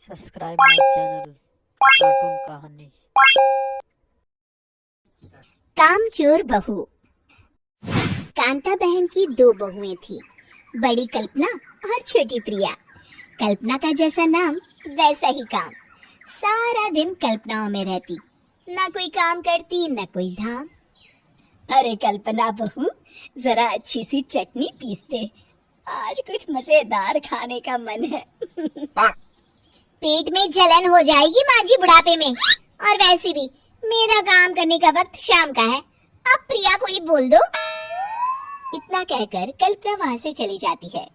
Subscribe my channel cartoon कहानी। कामचोर बहू। कांता बहन की दो बहुएं थी, बड़ी कल्पना और छोटी प्रिया। कल्पना का जैसा नाम वैसा ही काम। सारा दिन कल्पनाओं में रहती, ना कोई काम करती न कोई धाम। अरे कल्पना बहू, जरा अच्छी सी चटनी पीस दे, आज कुछ मजेदार खाने का मन है। पेट में जलन हो जाएगी माँ जी बुढ़ापे में, और वैसे भी मेरा काम करने का वक्त शाम का है। अब प्रिया को ही बोल दो। इतना कहकर कल्पना वहां से चली जाती है।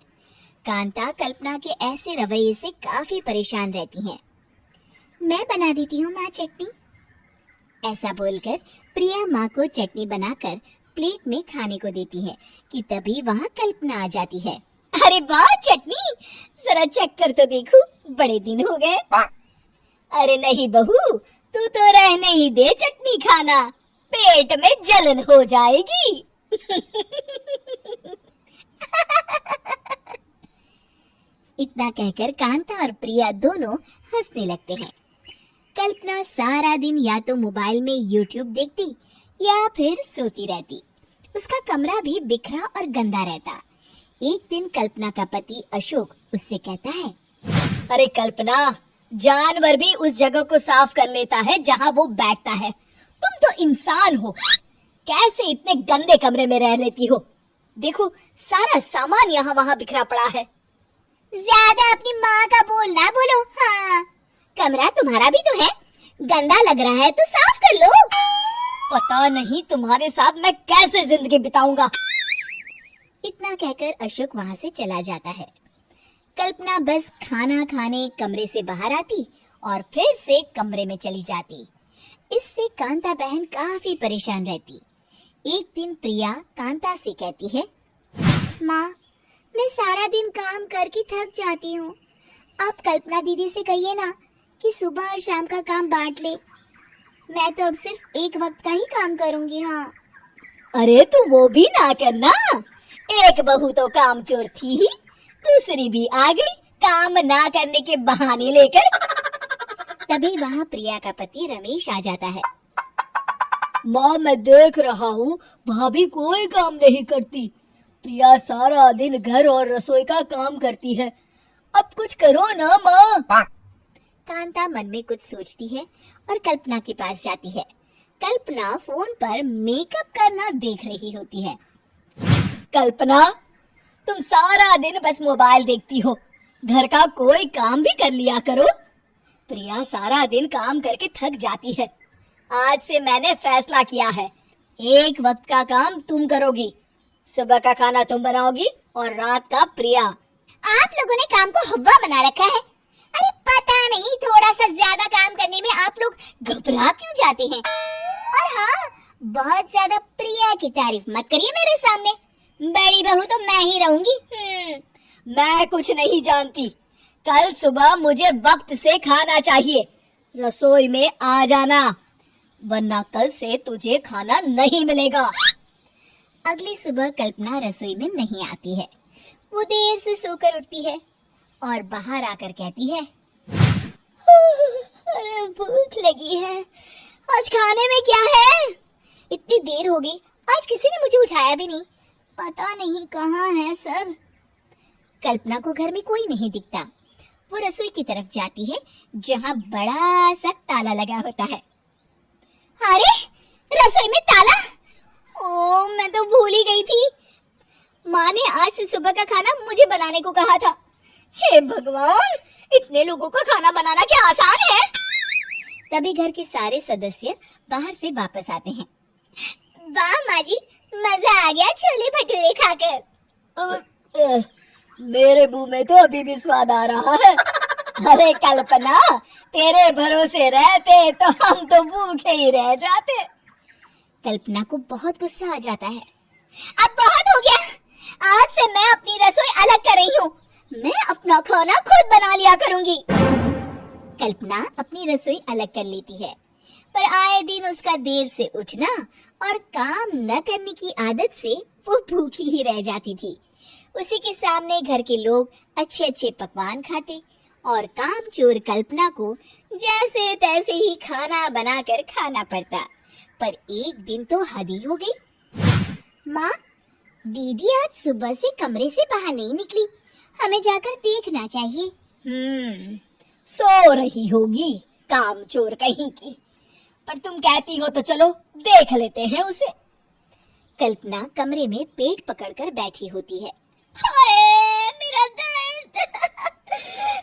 कांता कल्पना के ऐसे रवैये से काफी परेशान रहती हैं। मैं बना देती हूँ माँ चटनी। ऐसा बोलकर प्रिया माँ को चटनी बनाकर प्लेट में खाने को देती है कि तभी वहाँ कल्पना आ जाती है। अरे वाह चटनी, जरा चख कर तो देखो, बड़े दिन हो गए। अरे नहीं बहू, तू तो रहने ही दे चटनी खाना, पेट में जलन हो जाएगी। इतना कहकर कांता और प्रिया दोनों हंसने लगते हैं। कल्पना सारा दिन या तो मोबाइल में यूट्यूब देखती या फिर सोती रहती। उसका कमरा भी बिखरा और गंदा रहता। एक दिन कल्पना का पति अशोक उससे कहता है, अरे कल्पना, जानवर भी उस जगह को साफ कर लेता है जहाँ वो बैठता है, तुम तो इंसान हो, कैसे इतने गंदे कमरे में रह लेती हो? देखो सारा सामान यहाँ वहाँ बिखरा पड़ा है। ज्यादा अपनी माँ का बोल ना बोलो। हाँ, कमरा तुम्हारा भी तो है, गंदा लग रहा है तो साफ कर लो। पता नहीं तुम्हारे साथ मैं कैसे जिंदगी बिताऊंगा। इतना कहकर अशोक वहां से चला जाता है। कल्पना बस खाना खाने कमरे से बाहर आती और फिर से कमरे में चली जाती। इससे कांता बहन काफी परेशान रहती। एक दिन प्रिया कांता से कहती है, माँ, मैं सारा दिन काम करके थक जाती हूँ। आप कल्पना दीदी से कहिए ना कि सुबह और शाम का काम बांट ले। मैं तो अब सिर्फ एक वक्त का ही काम करूँगी। हाँ। अरे तू वो भी ना करना, एक बहू तो कामचोर थी ही, दूसरी भी आ गई काम ना करने के बहाने लेकर। तभी वहाँ प्रिया का पति रमेश आ जाता है। माँ, मैं देख रहा हूँ भाभी कोई काम नहीं करती, प्रिया सारा दिन घर और रसोई का काम करती है, अब कुछ करो ना माँ। कांता मन में कुछ सोचती है और कल्पना के पास जाती है। कल्पना फोन पर मेकअप करना देख रही होती है। कल्पना, तुम सारा दिन बस मोबाइल देखती हो, घर का कोई काम भी कर लिया करो। प्रिया सारा दिन काम करके थक जाती है। आज से मैंने फैसला किया है, एक वक्त का काम तुम करोगी, सुबह का खाना तुम बनाओगी और रात का प्रिया। आप लोगों ने काम को हवा बना रखा है। अरे पता नहीं थोड़ा सा ज्यादा काम करने में आप लोग घबरा क्यों जाते हैं। और हाँ, बहुत ज्यादा प्रिया की तारीफ मत करिए मेरे सामने, बड़ी बहू तो मैं ही रहूंगी। मैं कुछ नहीं जानती, कल सुबह मुझे वक्त से खाना चाहिए, रसोई में आ जाना, वरना कल से तुझे खाना नहीं मिलेगा। अगली सुबह कल्पना रसोई में नहीं आती है। वो देर से सोकर उठती है और बाहर आकर कहती है, अरे भूख लगी है, आज खाने में क्या है? इतनी देर हो गई, आज किसी ने मुझे उठाया भी नहीं, पता नहीं कहाँ है सब। कल्पना को घर में कोई नहीं दिखता। वो रसोई की तरफ जाती है जहाँ बड़ा सा ताला लगा होता है। अरे रसोई में ताला! ओ, मैं तो भूल ही गई थी। माँ ने आज से सुबह का खाना मुझे बनाने को कहा था। हे भगवान, इतने लोगों का खाना बनाना क्या आसान है? तभी घर के सारे सदस्य बाहर से वापस आते हैं। वाह माँ जी, मजा आ गया छोले भटूरे खाकर। मेरे मुंह में तो अभी भी स्वाद आ रहा है। अरे कल्पना, तेरे भरोसे रहते तो हम तो भूखे ही रह जाते। कल्पना को बहुत गुस्सा आ जाता है। अब बहुत हो गया, आज से मैं अपनी रसोई अलग कर रही हूँ, मैं अपना खाना खुद बना लिया करूँगी। कल्पना अपनी रसोई अलग कर लेती है, पर आए दिन उसका देर से उठना और काम न करने की आदत से वो भूखी ही रह जाती थी। उसी के सामने घर के लोग अच्छे अच्छे पकवान खाते और कामचोर कल्पना को जैसे तैसे ही खाना बनाकर खाना पड़ता। पर एक दिन तो हद ही हो गई। माँ, दीदी आज सुबह से कमरे से बाहर नहीं निकली, हमें जाकर देखना चाहिए। सो रही होगी कामचोर कहीं की, पर तुम कहती हो तो चलो देख लेते हैं उसे। कल्पना कमरे में पेट पकड़कर बैठी होती है। हाय मेरा दर्द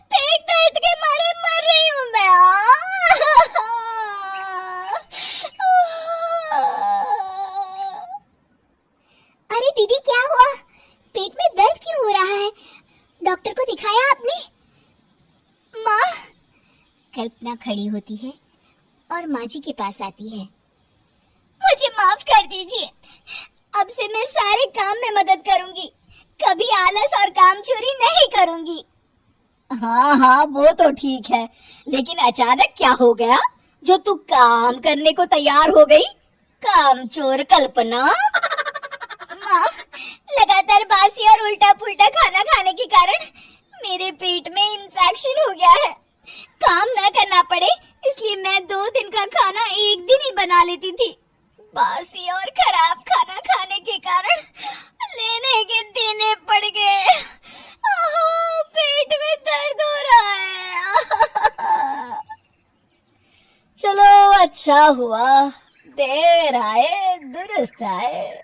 पेट दर्द के मारे मर रही हूँ मैं। अरे दीदी, क्या हुआ? पेट में दर्द क्यों हो रहा है? डॉक्टर को दिखाया आपने? माँ, कल्पना खड़ी होती है और माँ जी के पास आती है। मुझे माफ कर दीजिए, अब से मैं सारे काम में मदद करूंगी, कभी आलस और काम चोरी नहीं करूंगी। हाँ, वो तो ठीक है, लेकिन अचानक क्या हो गया जो तू काम करने को तैयार हो गई? कामचोर कल्पना। माँ, लगातार बासी और उल्टा पुल्टा खाना खाने के कारण मेरे पेट में इन्फेक्शन हो गया है। काम न करना पड़े इसलिए मैं 2 दिन का खाना एक दिन ही बना लेती थी। बासी और खराब खाना खाने के कारण लेने के देने पड़ गए। पेट में दर्द हो रहा है। चलो अच्छा हुआ, देर आए दुरुस्त आए।